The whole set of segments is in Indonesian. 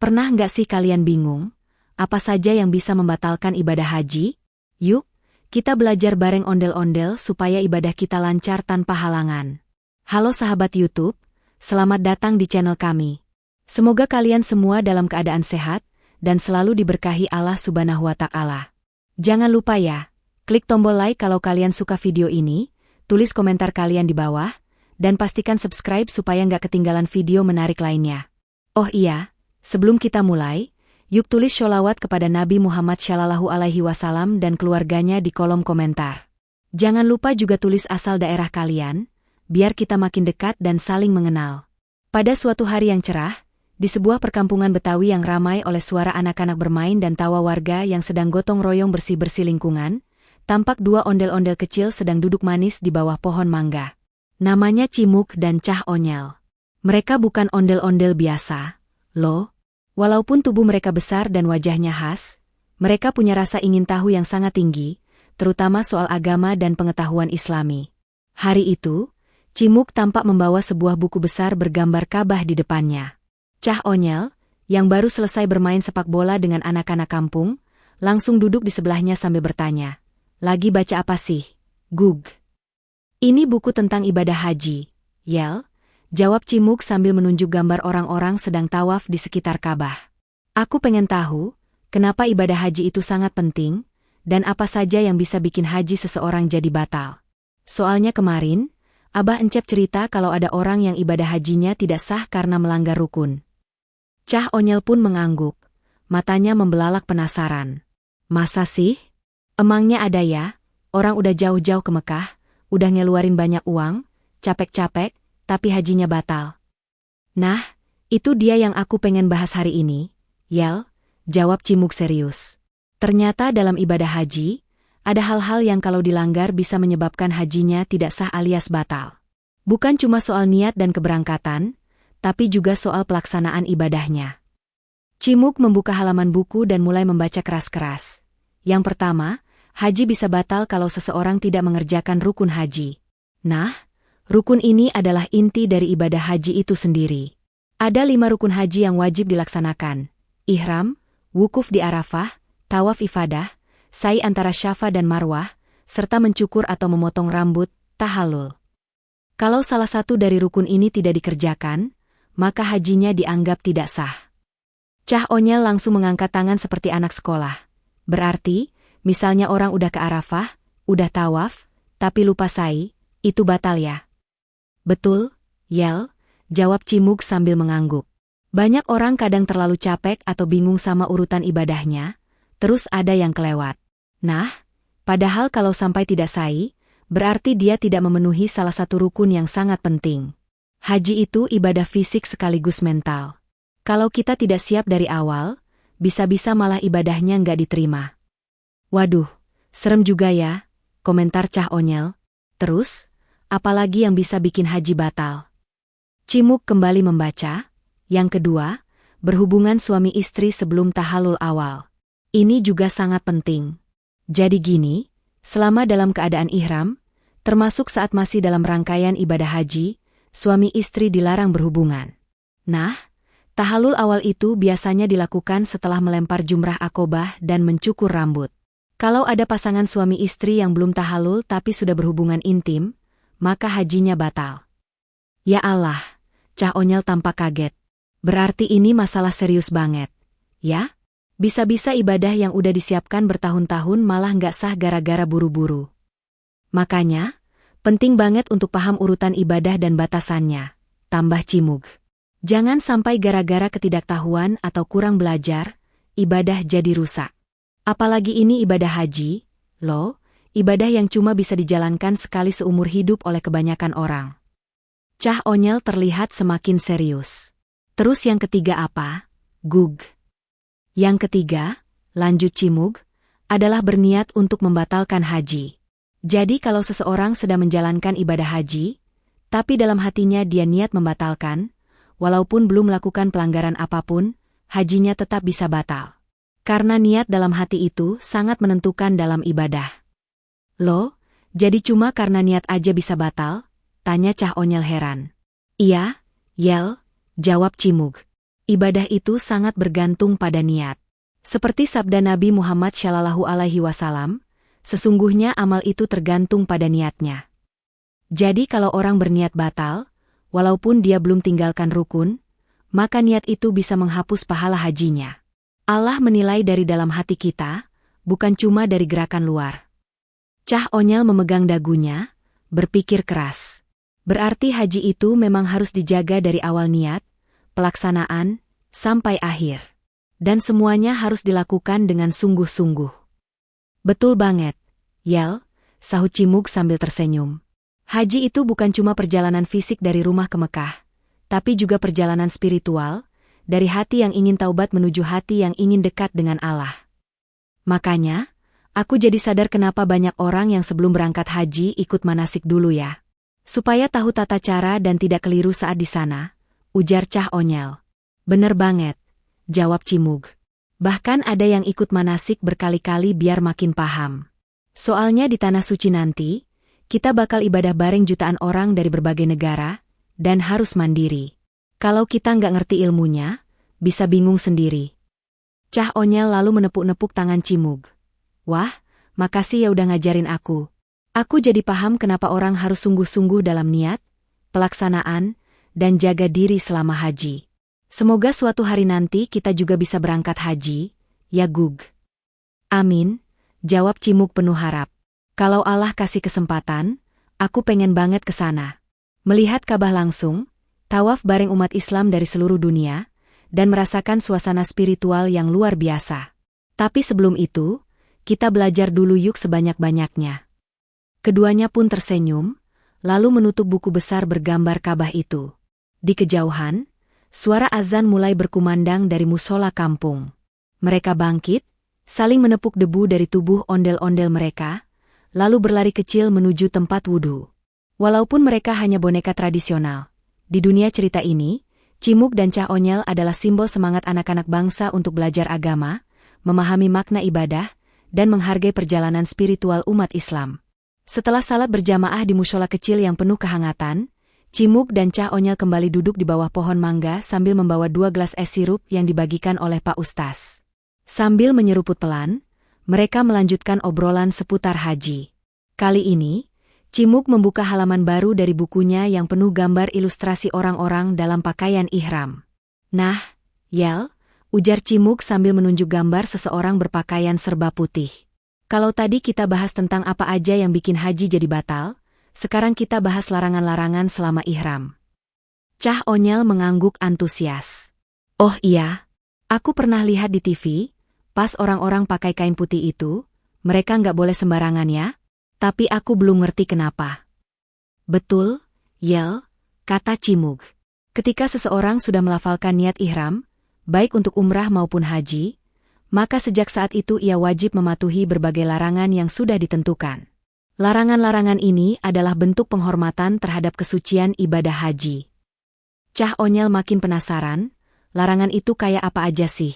Pernah nggak sih kalian bingung, apa saja yang bisa membatalkan ibadah haji? Yuk, kita belajar bareng ondel-ondel supaya ibadah kita lancar tanpa halangan. Halo sahabat YouTube, selamat datang di channel kami. Semoga kalian semua dalam keadaan sehat, dan selalu diberkahi Allah Subhanahu wa Ta'ala. Jangan lupa ya, klik tombol like kalau kalian suka video ini, tulis komentar kalian di bawah, dan pastikan subscribe supaya nggak ketinggalan video menarik lainnya. Oh iya, sebelum kita mulai, yuk tulis sholawat kepada Nabi Muhammad Shallallahu Alaihi Wasallam dan keluarganya di kolom komentar. Jangan lupa juga tulis asal daerah kalian, biar kita makin dekat dan saling mengenal. Pada suatu hari yang cerah, di sebuah perkampungan Betawi yang ramai oleh suara anak-anak bermain dan tawa warga yang sedang gotong royong bersih-bersih lingkungan, tampak dua ondel-ondel kecil sedang duduk manis di bawah pohon mangga. Namanya Cimuk dan Cah Onyel. Mereka bukan ondel-ondel biasa, loh. Walaupun tubuh mereka besar dan wajahnya khas, mereka punya rasa ingin tahu yang sangat tinggi, terutama soal agama dan pengetahuan Islami. Hari itu, Cimuk tampak membawa sebuah buku besar bergambar Ka'bah di depannya. Cah Onyel, yang baru selesai bermain sepak bola dengan anak-anak kampung, langsung duduk di sebelahnya sambil bertanya, "Lagi baca apa sih, Gug?" "Ini buku tentang ibadah haji, Yel," jawab Cimuk sambil menunjuk gambar orang-orang sedang tawaf di sekitar Ka'bah. "Aku pengen tahu, kenapa ibadah haji itu sangat penting, dan apa saja yang bisa bikin haji seseorang jadi batal. Soalnya kemarin, Abah Encep cerita kalau ada orang yang ibadah hajinya tidak sah karena melanggar rukun." Cah Onyel pun mengangguk, matanya membelalak penasaran. "Masa sih? Emangnya ada ya, orang udah jauh-jauh ke Mekah, udah ngeluarin banyak uang, capek-capek, tapi hajinya batal?" "Nah, itu dia yang aku pengen bahas hari ini, Yel," jawab Cimuk serius. "Ternyata dalam ibadah haji, ada hal-hal yang kalau dilanggar bisa menyebabkan hajinya tidak sah alias batal. Bukan cuma soal niat dan keberangkatan, tapi juga soal pelaksanaan ibadahnya." Cimuk membuka halaman buku dan mulai membaca keras-keras. Yang pertama, haji bisa batal kalau seseorang tidak mengerjakan rukun haji. Nah, rukun ini adalah inti dari ibadah haji itu sendiri. Ada 5 rukun haji yang wajib dilaksanakan: ihram, wukuf di Arafah, tawaf ifadah, sa'i antara Syafa dan Marwah, serta mencukur atau memotong rambut, tahallul. Kalau salah satu dari rukun ini tidak dikerjakan, maka hajinya dianggap tidak sah. Cah Onyel langsung mengangkat tangan seperti anak sekolah. "Berarti, misalnya orang udah ke Arafah, udah tawaf, tapi lupa sa'i, itu batal ya?" "Betul, Yel," jawab Cimuk sambil mengangguk. Banyak orang kadang terlalu capek atau bingung sama urutan ibadahnya, terus ada yang kelewat. Nah, padahal kalau sampai tidak sa'i, berarti dia tidak memenuhi salah satu rukun yang sangat penting. Haji itu ibadah fisik sekaligus mental. Kalau kita tidak siap dari awal, bisa-bisa malah ibadahnya nggak diterima. "Waduh, serem juga ya," komentar Cah Onyel. "Terus, apalagi yang bisa bikin haji batal?" Cimuk kembali membaca. Yang kedua, berhubungan suami istri sebelum tahallul awal. Ini juga sangat penting. Jadi gini, selama dalam keadaan ihram, termasuk saat masih dalam rangkaian ibadah haji, suami istri dilarang berhubungan. Nah, tahallul awal itu biasanya dilakukan setelah melempar jumrah akobah dan mencukur rambut. Kalau ada pasangan suami istri yang belum tahallul tapi sudah berhubungan intim, maka hajinya batal. Ya Allah, Cah Onyel tampak kaget. Berarti ini masalah serius banget, ya? Bisa-bisa ibadah yang udah disiapkan bertahun-tahun malah nggak sah gara-gara buru-buru. Makanya, penting banget untuk paham urutan ibadah dan batasannya, tambah Cimuk. Jangan sampai gara-gara ketidaktahuan atau kurang belajar, ibadah jadi rusak. Apalagi ini ibadah haji, loh, ibadah yang cuma bisa dijalankan sekali seumur hidup oleh kebanyakan orang. Cah Onyel terlihat semakin serius. "Terus yang ketiga apa, Gug?" "Yang ketiga," lanjut Cimuk, "adalah berniat untuk membatalkan haji. Jadi kalau seseorang sedang menjalankan ibadah haji, tapi dalam hatinya dia niat membatalkan, walaupun belum melakukan pelanggaran apapun, hajinya tetap bisa batal. Karena niat dalam hati itu sangat menentukan dalam ibadah." "Loh, jadi cuma karena niat aja bisa batal?" tanya Cah Onyel heran. "Iya, Yel," jawab Cimuk. Ibadah itu sangat bergantung pada niat. Seperti sabda Nabi Muhammad SAW, sesungguhnya amal itu tergantung pada niatnya. Jadi kalau orang berniat batal, walaupun dia belum tinggalkan rukun, maka niat itu bisa menghapus pahala hajinya. Allah menilai dari dalam hati kita, bukan cuma dari gerakan luar. Cah Onyal memegang dagunya, berpikir keras. Berarti haji itu memang harus dijaga dari awal niat, pelaksanaan, sampai akhir. Dan semuanya harus dilakukan dengan sungguh-sungguh. Betul banget, Yel, sahut Cimug sambil tersenyum. Haji itu bukan cuma perjalanan fisik dari rumah ke Mekah, tapi juga perjalanan spiritual, dari hati yang ingin taubat menuju hati yang ingin dekat dengan Allah. Makanya, aku jadi sadar kenapa banyak orang yang sebelum berangkat haji ikut manasik dulu ya. Supaya tahu tata cara dan tidak keliru saat di sana, ujar Cah Onyal. Bener banget, jawab Cimug. Bahkan ada yang ikut manasik berkali-kali biar makin paham. Soalnya di Tanah Suci nanti, kita bakal ibadah bareng jutaan orang dari berbagai negara, dan harus mandiri. Kalau kita nggak ngerti ilmunya, bisa bingung sendiri. Cah Onyal lalu menepuk-nepuk tangan Cimug. Wah, makasih ya udah ngajarin aku. Aku jadi paham kenapa orang harus sungguh-sungguh dalam niat, pelaksanaan, dan jaga diri selama haji. Semoga suatu hari nanti kita juga bisa berangkat haji, ya Gug. Amin, jawab Cimug penuh harap. Kalau Allah kasih kesempatan, aku pengen banget ke sana. Melihat Ka'bah langsung, tawaf bareng umat Islam dari seluruh dunia, dan merasakan suasana spiritual yang luar biasa. Tapi sebelum itu, kita belajar dulu yuk sebanyak-banyaknya. Keduanya pun tersenyum, lalu menutup buku besar bergambar Ka'bah itu. Di kejauhan, suara azan mulai berkumandang dari musola kampung. Mereka bangkit, saling menepuk debu dari tubuh ondel-ondel mereka, lalu berlari kecil menuju tempat wudhu. Walaupun mereka hanya boneka tradisional, di dunia cerita ini, Cimug dan Cah Onyal adalah simbol semangat anak-anak bangsa untuk belajar agama, memahami makna ibadah, dan menghargai perjalanan spiritual umat Islam. Setelah salat berjamaah di mushola kecil yang penuh kehangatan, Cimug dan Cah Onyal kembali duduk di bawah pohon mangga sambil membawa 2 gelas es sirup yang dibagikan oleh Pak Ustaz. Sambil menyeruput pelan, mereka melanjutkan obrolan seputar haji. Kali ini, Cimug membuka halaman baru dari bukunya yang penuh gambar ilustrasi orang-orang dalam pakaian ihram. Nah, Yel, ujar Cimug sambil menunjuk gambar seseorang berpakaian serba putih. Kalau tadi kita bahas tentang apa aja yang bikin haji jadi batal, sekarang kita bahas larangan-larangan selama ihram. Cah Onyal mengangguk antusias. Oh iya, aku pernah lihat di TV, pas orang-orang pakai kain putih itu, mereka nggak boleh sembarangan ya, tapi aku belum ngerti kenapa. Betul, Yel, kata Cimug. Ketika seseorang sudah melafalkan niat ihram, baik untuk umrah maupun haji, maka sejak saat itu ia wajib mematuhi berbagai larangan yang sudah ditentukan. Larangan-larangan ini adalah bentuk penghormatan terhadap kesucian ibadah haji. Cah Onyal makin penasaran, larangan itu kayak apa aja sih?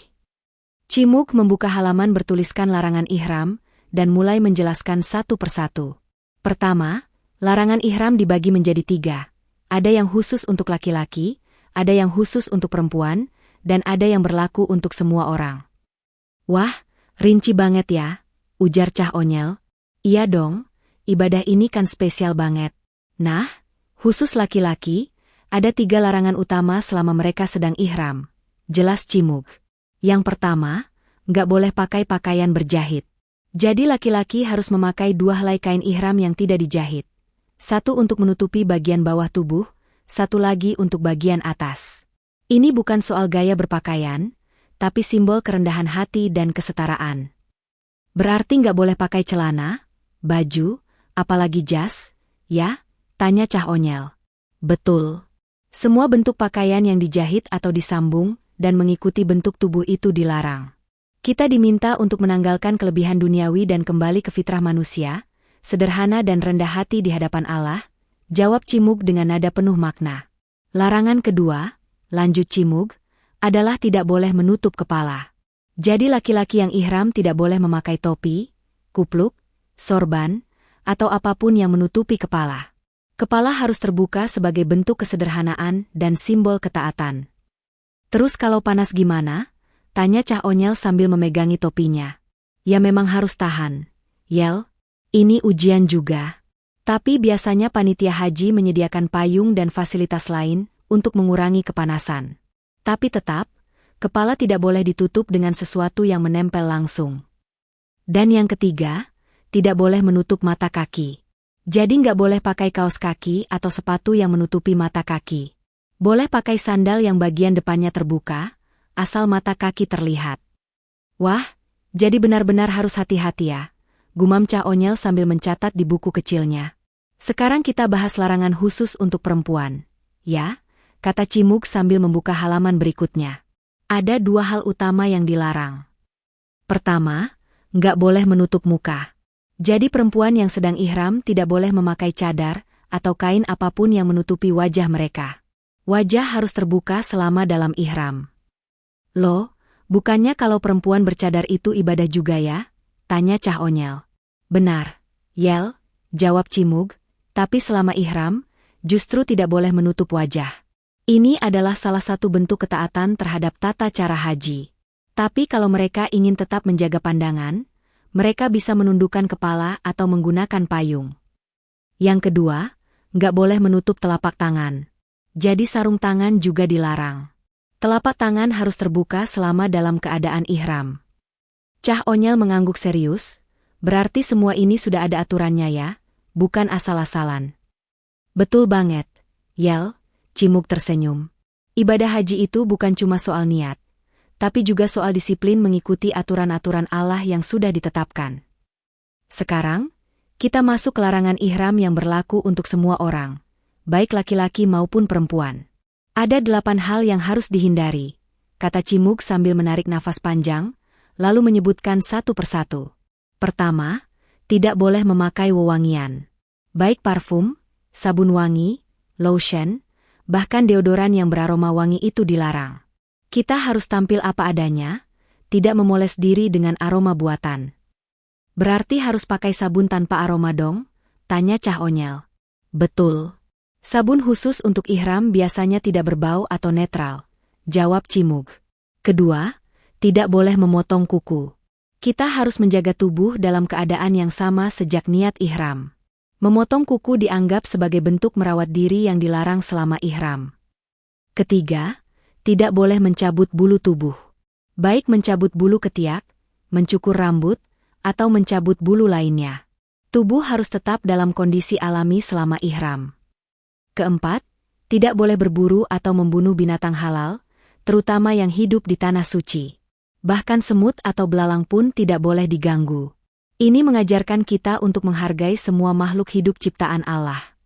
Cimug membuka halaman bertuliskan larangan ihram, dan mulai menjelaskan satu persatu. Pertama, larangan ihram dibagi menjadi 3. Ada yang khusus untuk laki-laki, ada yang khusus untuk perempuan, dan ada yang berlaku untuk semua orang. Wah, rinci banget ya, ujar Cah Onyal. Iya dong, ibadah ini kan spesial banget. Nah, khusus laki-laki, ada 3 larangan utama selama mereka sedang ihram. Jelas Cimug. Yang pertama, nggak boleh pakai pakaian berjahit. Jadi laki-laki harus memakai 2 helai kain ihram yang tidak dijahit. 1 untuk menutupi bagian bawah tubuh, 1 lagi untuk bagian atas. Ini bukan soal gaya berpakaian, tapi simbol kerendahan hati dan kesetaraan. Berarti nggak boleh pakai celana, baju, apalagi jas, ya? Tanya Cah Onyal. Betul. Semua bentuk pakaian yang dijahit atau disambung dan mengikuti bentuk tubuh itu dilarang. Kita diminta untuk menanggalkan kelebihan duniawi dan kembali ke fitrah manusia, sederhana dan rendah hati di hadapan Allah, jawab Cimug dengan nada penuh makna. Larangan kedua, lanjut Cimug, adalah tidak boleh menutup kepala. Jadi laki-laki yang ihram tidak boleh memakai topi, kupluk, sorban, atau apapun yang menutupi kepala. Kepala harus terbuka sebagai bentuk kesederhanaan dan simbol ketaatan. Terus kalau panas gimana? Tanya Cah Onyel sambil memegangi topinya. Ya memang harus tahan. Yel, ini ujian juga. Tapi biasanya panitia haji menyediakan payung dan fasilitas lain untuk mengurangi kepanasan. Tapi tetap, kepala tidak boleh ditutup dengan sesuatu yang menempel langsung. Dan yang ketiga, tidak boleh menutup mata kaki. Jadi nggak boleh pakai kaos kaki atau sepatu yang menutupi mata kaki. Boleh pakai sandal yang bagian depannya terbuka, asal mata kaki terlihat. Wah, jadi benar-benar harus hati-hati ya, gumam Cah Onyel sambil mencatat di buku kecilnya. Sekarang kita bahas larangan khusus untuk perempuan. Ya, kata Cimug sambil membuka halaman berikutnya. Ada 2 hal utama yang dilarang. Pertama, nggak boleh menutup muka. Jadi perempuan yang sedang ihram tidak boleh memakai cadar atau kain apapun yang menutupi wajah mereka. Wajah harus terbuka selama dalam ihram. Loh, bukannya kalau perempuan bercadar itu ibadah juga ya? Tanya Cah Onyel. Benar, Yel, jawab Cimug, tapi selama ihram, justru tidak boleh menutup wajah. Ini adalah salah satu bentuk ketaatan terhadap tata cara haji. Tapi kalau mereka ingin tetap menjaga pandangan, mereka bisa menundukkan kepala atau menggunakan payung. Yang kedua, nggak boleh menutup telapak tangan. Jadi sarung tangan juga dilarang. Telapak tangan harus terbuka selama dalam keadaan ihram. Cah Onyel mengangguk serius, berarti semua ini sudah ada aturannya ya, bukan asal-asalan. Betul banget, Yel, Cimug tersenyum. Ibadah haji itu bukan cuma soal niat, tapi juga soal disiplin mengikuti aturan-aturan Allah yang sudah ditetapkan. Sekarang, kita masuk ke larangan ihram yang berlaku untuk semua orang, baik laki-laki maupun perempuan. Ada 8 hal yang harus dihindari, kata Cimug sambil menarik nafas panjang, lalu menyebutkan satu persatu. Pertama, tidak boleh memakai wewangian. Baik parfum, sabun wangi, lotion, bahkan deodoran yang beraroma wangi itu dilarang. Kita harus tampil apa adanya, tidak memoles diri dengan aroma buatan. Berarti harus pakai sabun tanpa aroma dong? Tanya Cah Onyel. Betul. Sabun khusus untuk ihram biasanya tidak berbau atau netral, jawab Cimug. Kedua, tidak boleh memotong kuku. Kita harus menjaga tubuh dalam keadaan yang sama sejak niat ihram. Memotong kuku dianggap sebagai bentuk merawat diri yang dilarang selama ihram. Ketiga, tidak boleh mencabut bulu tubuh. Baik mencabut bulu ketiak, mencukur rambut, atau mencabut bulu lainnya. Tubuh harus tetap dalam kondisi alami selama ihram. Keempat, tidak boleh berburu atau membunuh binatang halal, terutama yang hidup di tanah suci. Bahkan semut atau belalang pun tidak boleh diganggu. Ini mengajarkan kita untuk menghargai semua makhluk hidup ciptaan Allah.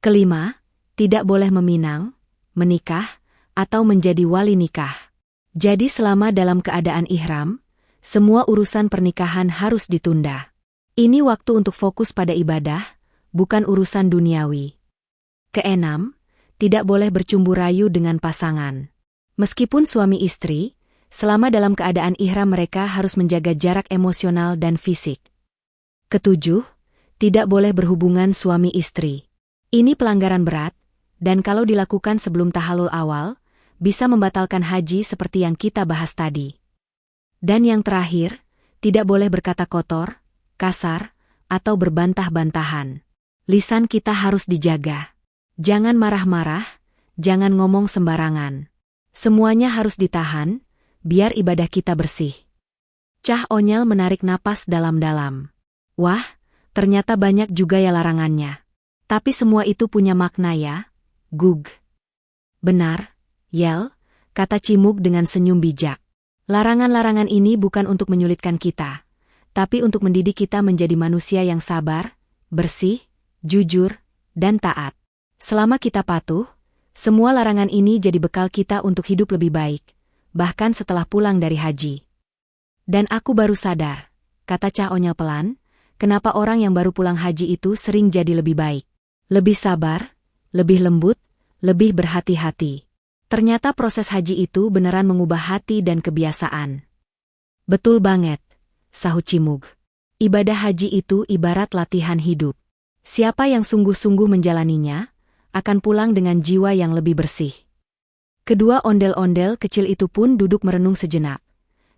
Kelima, tidak boleh meminang, menikah, atau menjadi wali nikah. Jadi selama dalam keadaan ihram, semua urusan pernikahan harus ditunda. Ini waktu untuk fokus pada ibadah, bukan urusan duniawi. Keenam, tidak boleh bercumbu rayu dengan pasangan. Meskipun suami istri, selama dalam keadaan ihram mereka harus menjaga jarak emosional dan fisik. Ketujuh, tidak boleh berhubungan suami istri. Ini pelanggaran berat, dan kalau dilakukan sebelum tahalul awal, bisa membatalkan haji seperti yang kita bahas tadi. Dan yang terakhir, tidak boleh berkata kotor, kasar, atau berbantah-bantahan. Lisan kita harus dijaga. Jangan marah-marah, jangan ngomong sembarangan. Semuanya harus ditahan, biar ibadah kita bersih. Cah Onyel menarik napas dalam-dalam. Wah, ternyata banyak juga ya larangannya. Tapi semua itu punya makna ya, Gug. Benar, Yel, kata Cimug dengan senyum bijak. Larangan-larangan ini bukan untuk menyulitkan kita, tapi untuk mendidik kita menjadi manusia yang sabar, bersih, jujur, dan taat. Selama kita patuh, semua larangan ini jadi bekal kita untuk hidup lebih baik, bahkan setelah pulang dari haji. Dan aku baru sadar, kata Cah Onyel pelan, kenapa orang yang baru pulang haji itu sering jadi lebih baik. Lebih sabar, lebih lembut, lebih berhati-hati. Ternyata proses haji itu beneran mengubah hati dan kebiasaan. Betul banget, sahut Cimug. Ibadah haji itu ibarat latihan hidup. Siapa yang sungguh-sungguh menjalaninya, akan pulang dengan jiwa yang lebih bersih. Kedua ondel-ondel kecil itu pun duduk merenung sejenak,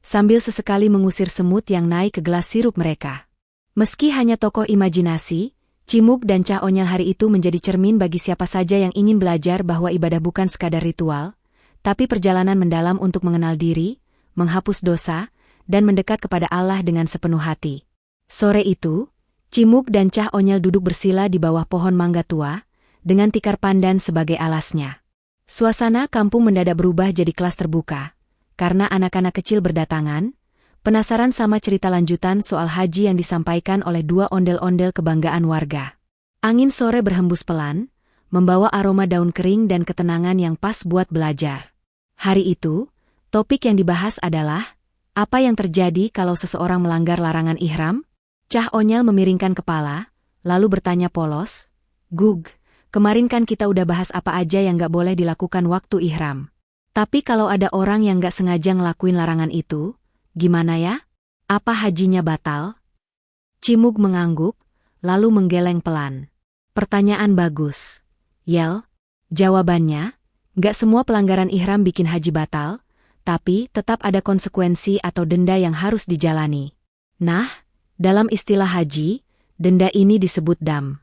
sambil sesekali mengusir semut yang naik ke gelas sirup mereka. Meski hanya tokoh imajinasi, Cimug dan Cah Onyel hari itu menjadi cermin bagi siapa saja yang ingin belajar bahwa ibadah bukan sekadar ritual, tapi perjalanan mendalam untuk mengenal diri, menghapus dosa, dan mendekat kepada Allah dengan sepenuh hati. Sore itu, Cimug dan Cah Onyel duduk bersila di bawah pohon mangga tua, dengan tikar pandan sebagai alasnya. Suasana kampung mendadak berubah jadi kelas terbuka, karena anak-anak kecil berdatangan, penasaran sama cerita lanjutan soal haji yang disampaikan oleh dua ondel-ondel kebanggaan warga. Angin sore berhembus pelan, membawa aroma daun kering dan ketenangan yang pas buat belajar. Hari itu, topik yang dibahas adalah, apa yang terjadi kalau seseorang melanggar larangan ihram? Cah Onyel memiringkan kepala, lalu bertanya polos, "Gug, kemarin kan kita udah bahas apa aja yang gak boleh dilakukan waktu ihram. Tapi kalau ada orang yang gak sengaja ngelakuin larangan itu, gimana ya? Apa hajinya batal?" Cimug mengangguk, lalu menggeleng pelan. "Pertanyaan bagus, Yel. Jawabannya, gak semua pelanggaran ihram bikin haji batal, tapi tetap ada konsekuensi atau denda yang harus dijalani. Nah, dalam istilah haji, denda ini disebut dam."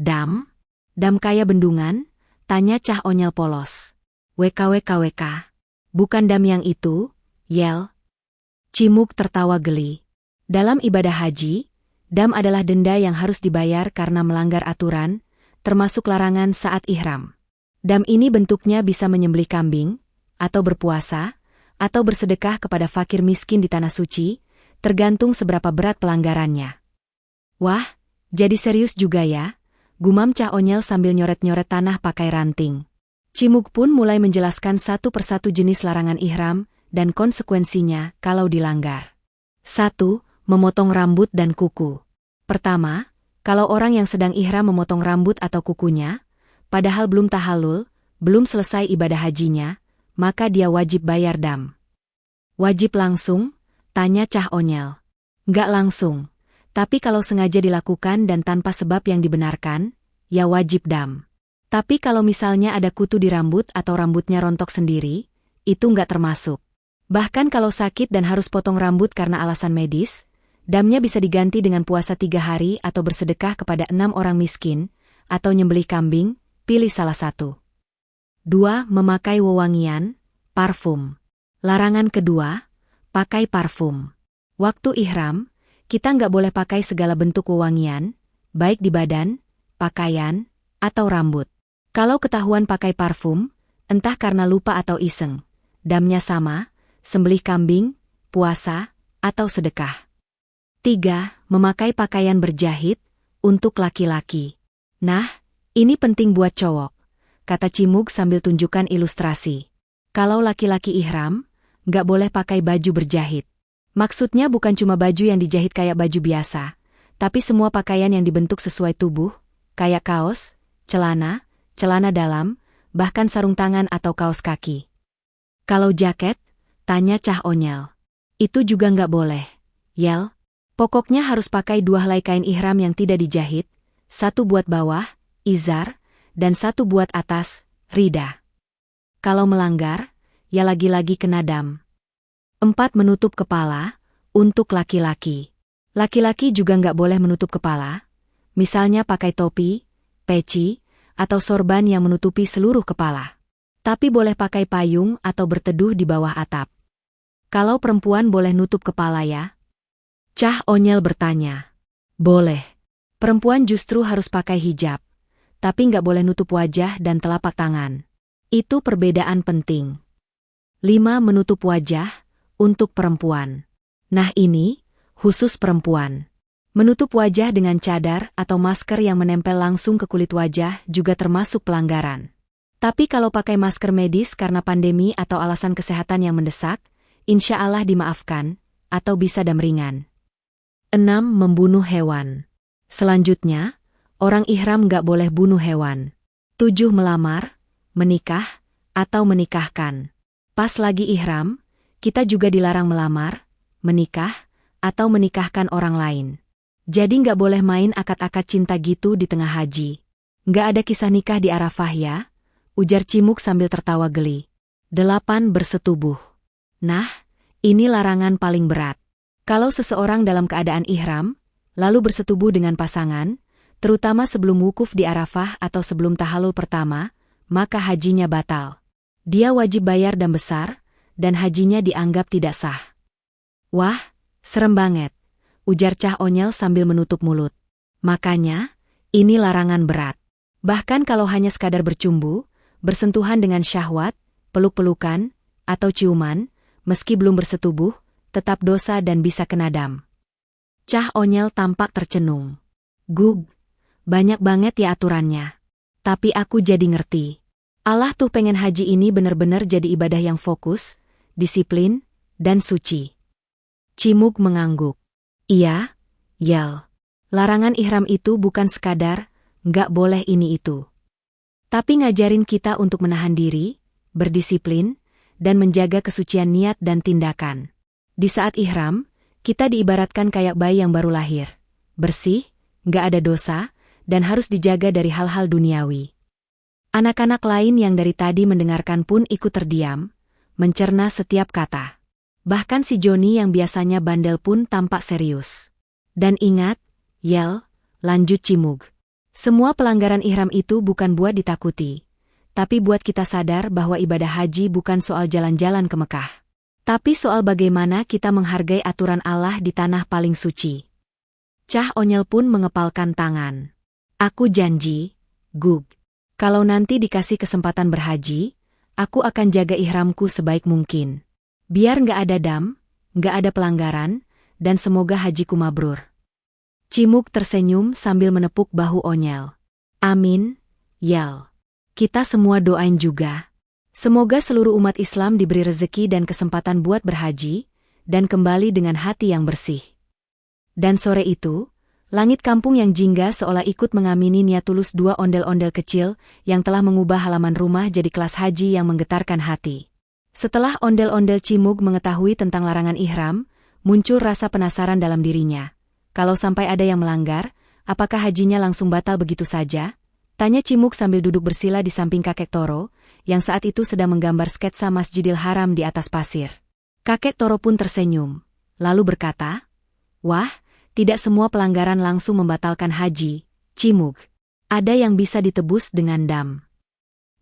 "Dam? Dam kaya bendungan?" tanya Cah Onyel polos. "WKWKWK. Bukan dam yang itu, Yel." Cimug tertawa geli. Dalam ibadah haji, dam adalah denda yang harus dibayar karena melanggar aturan, termasuk larangan saat ihram. Dam ini bentuknya bisa menyembelih kambing, atau berpuasa, atau bersedekah kepada fakir miskin di tanah suci, tergantung seberapa berat pelanggarannya. "Wah, jadi serius juga ya?" gumam Cah Onyel sambil nyoret-nyoret tanah pakai ranting. Cimug pun mulai menjelaskan satu persatu jenis larangan ihram dan konsekuensinya kalau dilanggar. 1. Memotong rambut dan kuku. Pertama, kalau orang yang sedang ihram memotong rambut atau kukunya, padahal belum tahallul, belum selesai ibadah hajinya, maka dia wajib bayar dam. "Wajib langsung?" tanya Cah Onyel. "Nggak langsung. Tapi kalau sengaja dilakukan dan tanpa sebab yang dibenarkan, ya wajib dam. Tapi kalau misalnya ada kutu di rambut atau rambutnya rontok sendiri, itu nggak termasuk. Bahkan kalau sakit dan harus potong rambut karena alasan medis, damnya bisa diganti dengan puasa 3 hari atau bersedekah kepada 6 orang miskin, atau nyembelih kambing, pilih salah satu." 2. Memakai wewangian, parfum. Larangan kedua, pakai parfum. Waktu ihram, kita nggak boleh pakai segala bentuk wewangian, baik di badan, pakaian, atau rambut. Kalau ketahuan pakai parfum, entah karena lupa atau iseng, damnya sama, sembelih kambing, puasa, atau sedekah. 3. Memakai pakaian berjahit, untuk laki-laki. Nah, ini penting buat cowok, kata Cimug sambil tunjukkan ilustrasi. Kalau laki-laki ihram, nggak boleh pakai baju berjahit. Maksudnya bukan cuma baju yang dijahit kayak baju biasa, tapi semua pakaian yang dibentuk sesuai tubuh, kayak kaos, celana, celana dalam, bahkan sarung tangan atau kaos kaki. "Kalau jaket?" tanya Cah Onyel. "Itu juga nggak boleh, Yel. Pokoknya harus pakai 2 helai kain ihram yang tidak dijahit, 1 buat bawah, izar, dan 1 buat atas, rida. Kalau melanggar, ya lagi-lagi kena dam." 4. Menutup kepala, untuk laki-laki. Laki-laki juga nggak boleh menutup kepala, misalnya pakai topi, peci, atau sorban yang menutupi seluruh kepala. Tapi boleh pakai payung atau berteduh di bawah atap. Kalau perempuan boleh nutup kepala ya? Cah Onyel bertanya. "Boleh. Perempuan justru harus pakai hijab, tapi nggak boleh nutup wajah dan telapak tangan. Itu perbedaan penting." 5. Menutup wajah, untuk perempuan. Nah ini, khusus perempuan. Menutup wajah dengan cadar atau masker yang menempel langsung ke kulit wajah juga termasuk pelanggaran. Tapi kalau pakai masker medis karena pandemi atau alasan kesehatan yang mendesak, insya Allah dimaafkan, atau bisa dam ringan. 6. Membunuh hewan. Selanjutnya, orang ihram nggak boleh bunuh hewan. 7. Melamar, menikah, atau menikahkan. Pas lagi ihram, kita juga dilarang melamar, menikah, atau menikahkan orang lain. Jadi nggak boleh main akad-akad cinta gitu di tengah haji. Nggak ada kisah nikah di Arafah ya, ujar Cimug sambil tertawa geli. 8. Bersetubuh. Nah, ini larangan paling berat. Kalau seseorang dalam keadaan ihram, lalu bersetubuh dengan pasangan, terutama sebelum wukuf di Arafah atau sebelum tahallul pertama, maka hajinya batal. Dia wajib bayar dam besar, dan hajinya dianggap tidak sah. Wah, serem banget, ujar Cah Onyel sambil menutup mulut. Makanya, ini larangan berat. Bahkan kalau hanya sekadar bercumbu, bersentuhan dengan syahwat, peluk-pelukan, atau ciuman, meski belum bersetubuh, tetap dosa dan bisa kena dam. Cah Onyel tampak tercenung. Gug, banyak banget ya aturannya. Tapi aku jadi ngerti. Allah tuh pengen haji ini bener-bener jadi ibadah yang fokus, disiplin, dan suci. Cimug mengangguk. Iya, Yel. Larangan ihram itu bukan sekadar, nggak boleh ini itu. Tapi ngajarin kita untuk menahan diri, berdisiplin, dan menjaga kesucian niat dan tindakan. Di saat ihram, kita diibaratkan kayak bayi yang baru lahir. Bersih, nggak ada dosa, dan harus dijaga dari hal-hal duniawi. Anak-anak lain yang dari tadi mendengarkan pun ikut terdiam, mencerna setiap kata. Bahkan si Joni yang biasanya bandel pun tampak serius. Dan ingat, Yel, lanjut Cimug. Semua pelanggaran ihram itu bukan buat ditakuti, tapi buat kita sadar bahwa ibadah haji bukan soal jalan-jalan ke Mekah. Tapi soal bagaimana kita menghargai aturan Allah di tanah paling suci. Cah Onyel pun mengepalkan tangan. Aku janji, Gug. Kalau nanti dikasih kesempatan berhaji, aku akan jaga ihramku sebaik mungkin. Biar nggak ada dam, nggak ada pelanggaran, dan semoga hajiku mabrur. Cimug tersenyum sambil menepuk bahu Onyel. Amin, Yel. Kita semua doain juga. Semoga seluruh umat Islam diberi rezeki dan kesempatan buat berhaji, dan kembali dengan hati yang bersih. Dan sore itu, langit kampung yang jingga seolah ikut mengamini niat tulus dua ondel-ondel kecil yang telah mengubah halaman rumah jadi kelas haji yang menggetarkan hati. Setelah ondel-ondel Cimug mengetahui tentang larangan ihram, muncul rasa penasaran dalam dirinya. Kalau sampai ada yang melanggar, apakah hajinya langsung batal begitu saja? Tanya Cimug sambil duduk bersila di samping kakek Toro, yang saat itu sedang menggambar sketsa Masjidil Haram di atas pasir. Kakek Toro pun tersenyum, lalu berkata, Wah, tidak semua pelanggaran langsung membatalkan haji, Cimug. Ada yang bisa ditebus dengan dam.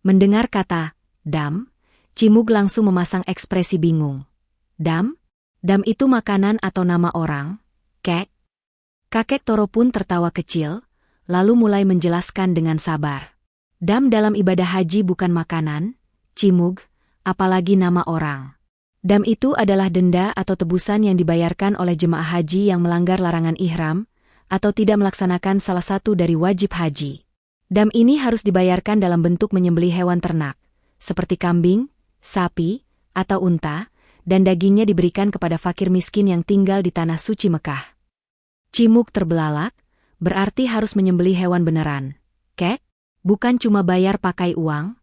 Mendengar kata, dam, Cimug langsung memasang ekspresi bingung. Dam? Dam itu makanan atau nama orang? Kek? Kakek Toro pun tertawa kecil, lalu mulai menjelaskan dengan sabar. Dam dalam ibadah haji bukan makanan, Cimug, apalagi nama orang. Dam itu adalah denda atau tebusan yang dibayarkan oleh jemaah haji yang melanggar larangan ihram, atau tidak melaksanakan salah satu dari wajib haji. Dam ini harus dibayarkan dalam bentuk menyembelih hewan ternak, seperti kambing, sapi, atau unta, dan dagingnya diberikan kepada fakir miskin yang tinggal di tanah suci Mekah. Cimug terbelalak, berarti harus menyembelih hewan beneran. Kek? Bukan cuma bayar pakai uang?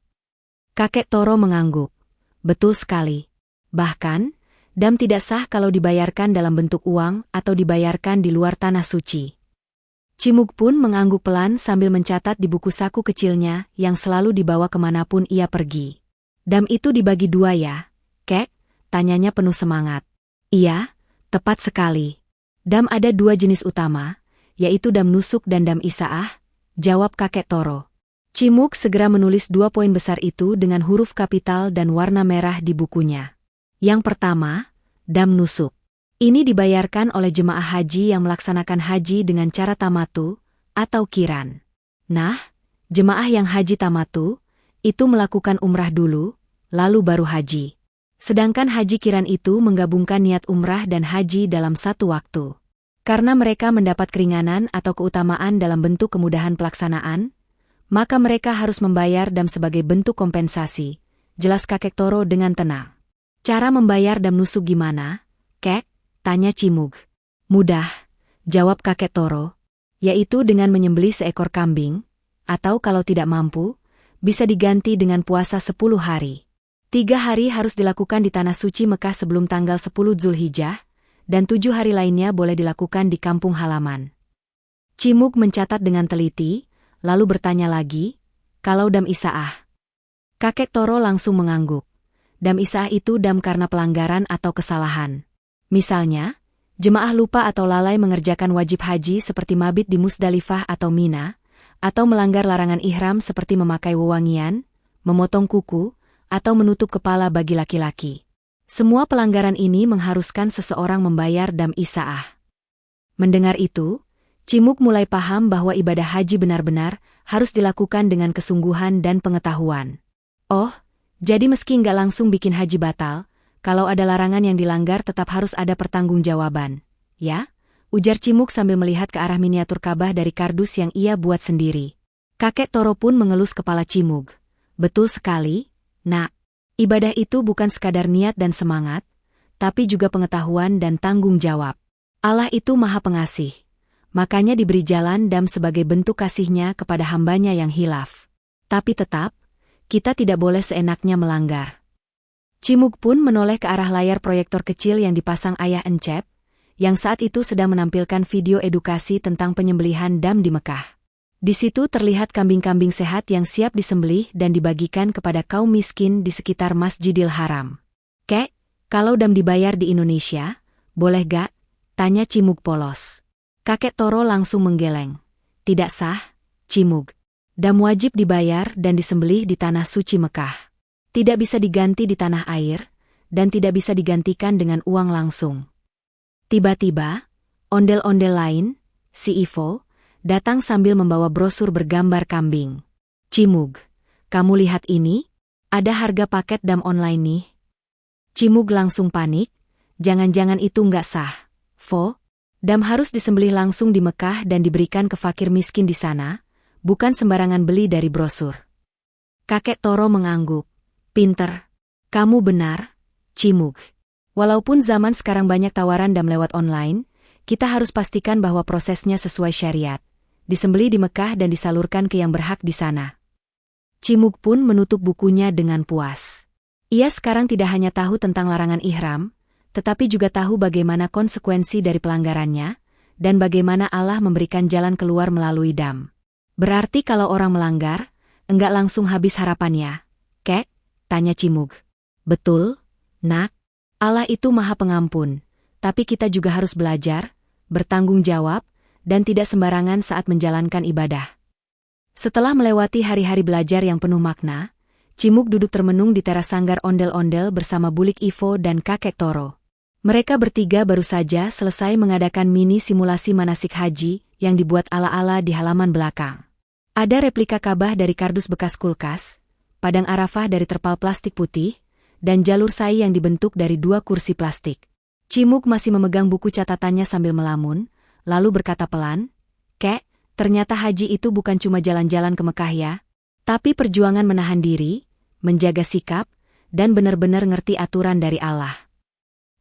Kakek Toro mengangguk. Betul sekali. Bahkan, dam tidak sah kalau dibayarkan dalam bentuk uang atau dibayarkan di luar tanah suci. Cimug pun mengangguk pelan sambil mencatat di buku saku kecilnya yang selalu dibawa kemanapun ia pergi. Dam itu dibagi dua ya, Kek? Tanyanya penuh semangat. Iya, tepat sekali. Dam ada dua jenis utama, yaitu dam nusuk dan dam isaah, jawab kakek Toro. Cimug segera menulis 2 poin besar itu dengan huruf kapital dan warna merah di bukunya. Yang pertama, dam nusuk. Ini dibayarkan oleh jemaah haji yang melaksanakan haji dengan cara tamatu atau kiran. Nah, jemaah yang haji tamatu itu melakukan umrah dulu, lalu baru haji. Sedangkan haji kiran itu menggabungkan niat umrah dan haji dalam satu waktu. Karena mereka mendapat keringanan atau keutamaan dalam bentuk kemudahan pelaksanaan, maka mereka harus membayar dam sebagai bentuk kompensasi, jelas kakek Toro dengan tenang. Cara membayar dam nusuk gimana, Kek? Tanya Cimug. Mudah, jawab kakek Toro, yaitu dengan menyembelih seekor kambing, atau kalau tidak mampu, bisa diganti dengan puasa 10 hari. 3 hari harus dilakukan di tanah suci Mekah sebelum tanggal 10 Zulhijjah, dan 7 hari lainnya boleh dilakukan di kampung halaman. Cimug mencatat dengan teliti, lalu bertanya lagi, kalau dam isaah. Kakek Toro langsung mengangguk. Dam Isaah itu dam karena pelanggaran atau kesalahan. Misalnya, jemaah lupa atau lalai mengerjakan wajib haji seperti mabit di Musdalifah atau Mina, atau melanggar larangan ihram seperti memakai wewangian, memotong kuku, atau menutup kepala bagi laki-laki. Semua pelanggaran ini mengharuskan seseorang membayar dam Isaah. Mendengar itu, Cimug mulai paham bahwa ibadah haji benar-benar harus dilakukan dengan kesungguhan dan pengetahuan. Oh, jadi meski nggak langsung bikin haji batal, kalau ada larangan yang dilanggar tetap harus ada pertanggungjawaban. Ya, ujar Cimug sambil melihat ke arah miniatur Ka'bah dari kardus yang ia buat sendiri. Kakek Toro pun mengelus kepala Cimug. Betul sekali, Nak. Ibadah itu bukan sekadar niat dan semangat, tapi juga pengetahuan dan tanggung jawab. Allah itu Maha Pengasih. Makanya diberi jalan dam sebagai bentuk kasih-Nya kepada hambanya yang hilaf. Tapi tetap, kita tidak boleh seenaknya melanggar. Cimug pun menoleh ke arah layar proyektor kecil yang dipasang ayah Encep, yang saat itu sedang menampilkan video edukasi tentang penyembelihan dam di Mekah. Di situ terlihat kambing-kambing sehat yang siap disembelih dan dibagikan kepada kaum miskin di sekitar Masjidil Haram. Kek, kalau dam dibayar di Indonesia, boleh gak? Tanya Cimug polos. Kakek Toro langsung menggeleng. Tidak sah, Cimug. Dam wajib dibayar dan disembelih di tanah suci Mekah. Tidak bisa diganti di tanah air, dan tidak bisa digantikan dengan uang langsung. Tiba-tiba, ondel-ondel lain, si Ivo, datang sambil membawa brosur bergambar kambing. Cimug, kamu lihat ini? Ada harga paket dam online nih. Cimug langsung panik, jangan-jangan itu nggak sah. Vo, dam harus disembelih langsung di Mekah dan diberikan ke fakir miskin di sana, bukan sembarangan beli dari brosur. Kakek Toro mengangguk. Pinter. Kamu benar, Cimug. Walaupun zaman sekarang banyak tawaran dam lewat online, kita harus pastikan bahwa prosesnya sesuai syariat. Disembelih di Mekah dan disalurkan ke yang berhak di sana. Cimug pun menutup bukunya dengan puas. Ia sekarang tidak hanya tahu tentang larangan ihram, tetapi juga tahu bagaimana konsekuensi dari pelanggarannya, dan bagaimana Allah memberikan jalan keluar melalui dam. Berarti kalau orang melanggar, enggak langsung habis harapannya. Kek? Tanya Cimug. Betul, Nak. Allah itu Maha Pengampun, tapi kita juga harus belajar, bertanggung jawab, dan tidak sembarangan saat menjalankan ibadah. Setelah melewati hari-hari belajar yang penuh makna, Cimug duduk termenung di teras sanggar ondel-ondel bersama Bulik Ivo dan Kakek Toro. Mereka bertiga baru saja selesai mengadakan mini simulasi manasik haji yang dibuat ala-ala di halaman belakang. Ada replika Ka'bah dari kardus bekas kulkas, padang Arafah dari terpal plastik putih, dan jalur sa'i yang dibentuk dari 2 kursi plastik. Cimug masih memegang buku catatannya sambil melamun, lalu berkata pelan, Kek, ternyata haji itu bukan cuma jalan-jalan ke Mekah ya, tapi perjuangan menahan diri, menjaga sikap, dan benar-benar ngerti aturan dari Allah.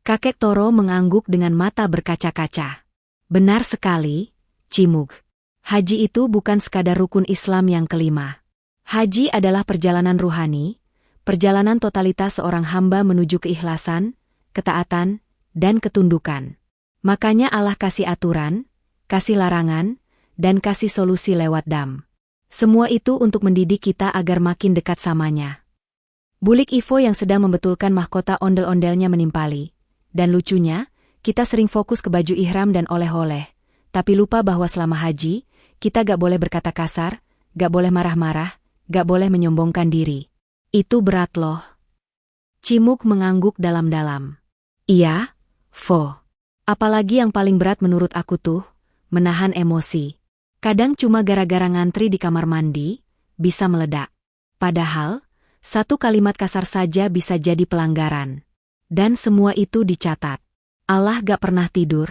Kakek Toro mengangguk dengan mata berkaca-kaca. Benar sekali, Cimug. Haji itu bukan sekadar rukun Islam yang kelima. Haji adalah perjalanan ruhani, perjalanan totalitas seorang hamba menuju keikhlasan, ketaatan, dan ketundukan. Makanya Allah kasih aturan, kasih larangan, dan kasih solusi lewat dam. Semua itu untuk mendidik kita agar makin dekat samanya. Bulik Ivo yang sedang membetulkan mahkota ondel-ondelnya menimpali. Dan lucunya, kita sering fokus ke baju ihram dan oleh-oleh, tapi lupa bahwa selama haji, kita gak boleh berkata kasar, gak boleh marah-marah, gak boleh menyombongkan diri. Itu berat loh. Cimug mengangguk dalam-dalam. Iya, Vo. Apalagi yang paling berat menurut aku tuh, menahan emosi. Kadang cuma gara-gara ngantri di kamar mandi, bisa meledak. Padahal, satu kalimat kasar saja bisa jadi pelanggaran. Dan semua itu dicatat. Allah gak pernah tidur.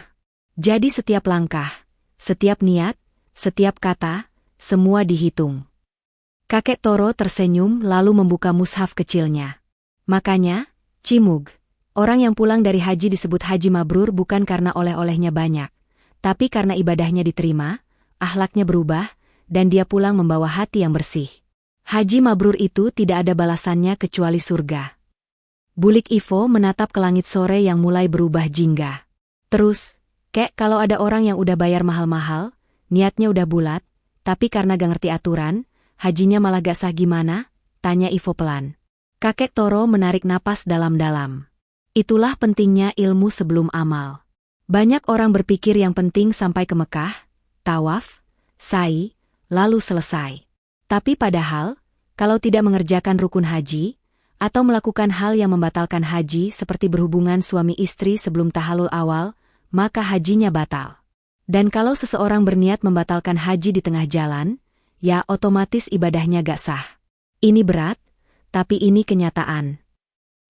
Jadi setiap langkah, setiap niat, setiap kata, semua dihitung. Kakek Toro tersenyum lalu membuka mushaf kecilnya. Makanya, Cimug, orang yang pulang dari haji disebut haji mabrur bukan karena oleh-olehnya banyak, tapi karena ibadahnya diterima, akhlaknya berubah, dan dia pulang membawa hati yang bersih. Haji mabrur itu tidak ada balasannya kecuali surga. Bulik Ivo menatap ke langit sore yang mulai berubah jingga. Terus, Kek, kalau ada orang yang udah bayar mahal-mahal, niatnya udah bulat, tapi karena gak ngerti aturan, hajinya malah gak sah gimana? Tanya Ivo pelan. Kakek Toro menarik napas dalam-dalam. Itulah pentingnya ilmu sebelum amal. Banyak orang berpikir yang penting sampai ke Mekah, tawaf, sa'i, lalu selesai. Tapi padahal, kalau tidak mengerjakan rukun haji, atau melakukan hal yang membatalkan haji seperti berhubungan suami istri sebelum tahalul awal, maka hajinya batal. Dan kalau seseorang berniat membatalkan haji di tengah jalan, ya otomatis ibadahnya gak sah. Ini berat, tapi ini kenyataan.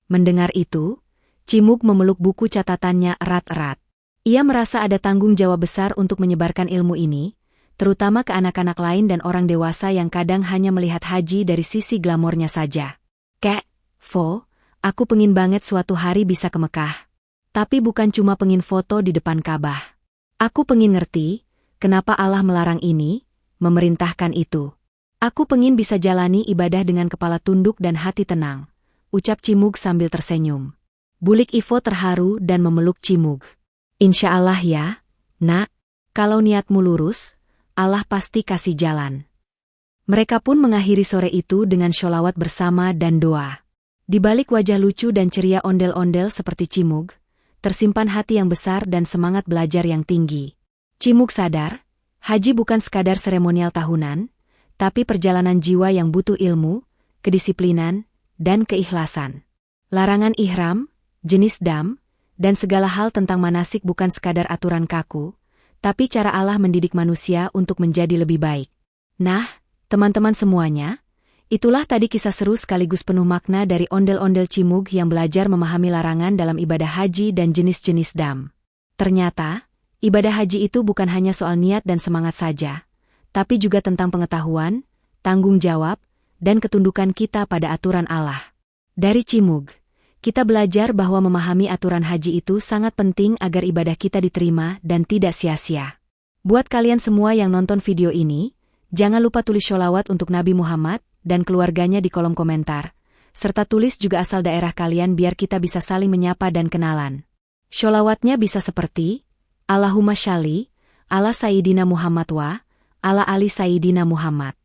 Mendengar itu, Cimug memeluk buku catatannya erat-erat. Ia merasa ada tanggung jawab besar untuk menyebarkan ilmu ini, terutama ke anak-anak lain dan orang dewasa yang kadang hanya melihat haji dari sisi glamornya saja. Kek, Fo, aku pengin banget suatu hari bisa ke Mekah. Tapi bukan cuma pengin foto di depan Ka'bah. Aku pengin ngerti, kenapa Allah melarang ini, memerintahkan itu. Aku pengin bisa jalani ibadah dengan kepala tunduk dan hati tenang, ucap Cimug sambil tersenyum. Bulik Ivo terharu dan memeluk Cimug. Insya Allah ya, nak, kalau niatmu lurus, Allah pasti kasih jalan. Mereka pun mengakhiri sore itu dengan sholawat bersama dan doa. Di balik wajah lucu dan ceria ondel-ondel seperti Cimug, tersimpan hati yang besar dan semangat belajar yang tinggi. Cimug sadar, haji bukan sekadar seremonial tahunan, tapi perjalanan jiwa yang butuh ilmu, kedisiplinan, dan keikhlasan. Larangan ihram, jenis dam, dan segala hal tentang manasik bukan sekadar aturan kaku, tapi cara Allah mendidik manusia untuk menjadi lebih baik. Nah, teman-teman semuanya, itulah tadi kisah seru sekaligus penuh makna dari ondel-ondel Cimug yang belajar memahami larangan dalam ibadah haji dan jenis-jenis dam. Ternyata, ibadah haji itu bukan hanya soal niat dan semangat saja, tapi juga tentang pengetahuan, tanggung jawab, dan ketundukan kita pada aturan Allah. Dari Cimug, kita belajar bahwa memahami aturan haji itu sangat penting agar ibadah kita diterima dan tidak sia-sia. Buat kalian semua yang nonton video ini, jangan lupa tulis sholawat untuk Nabi Muhammad dan keluarganya di kolom komentar, serta tulis juga asal daerah kalian biar kita bisa saling menyapa dan kenalan. Sholawatnya bisa seperti, Allahumma shalli, ala Sayyidina Muhammad wa, ala ali Sayyidina Muhammad.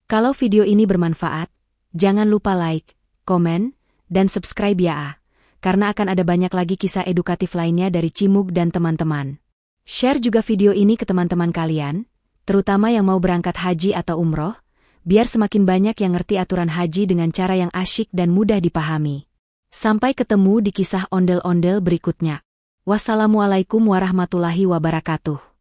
Kalau video ini bermanfaat, jangan lupa like, komen, dan subscribe ya, karena akan ada banyak lagi kisah edukatif lainnya dari Cimug dan teman-teman. Share juga video ini ke teman-teman kalian, terutama yang mau berangkat haji atau umroh, biar semakin banyak yang ngerti aturan haji dengan cara yang asyik dan mudah dipahami. Sampai ketemu di kisah ondel-ondel berikutnya. Wassalamualaikum warahmatullahi wabarakatuh.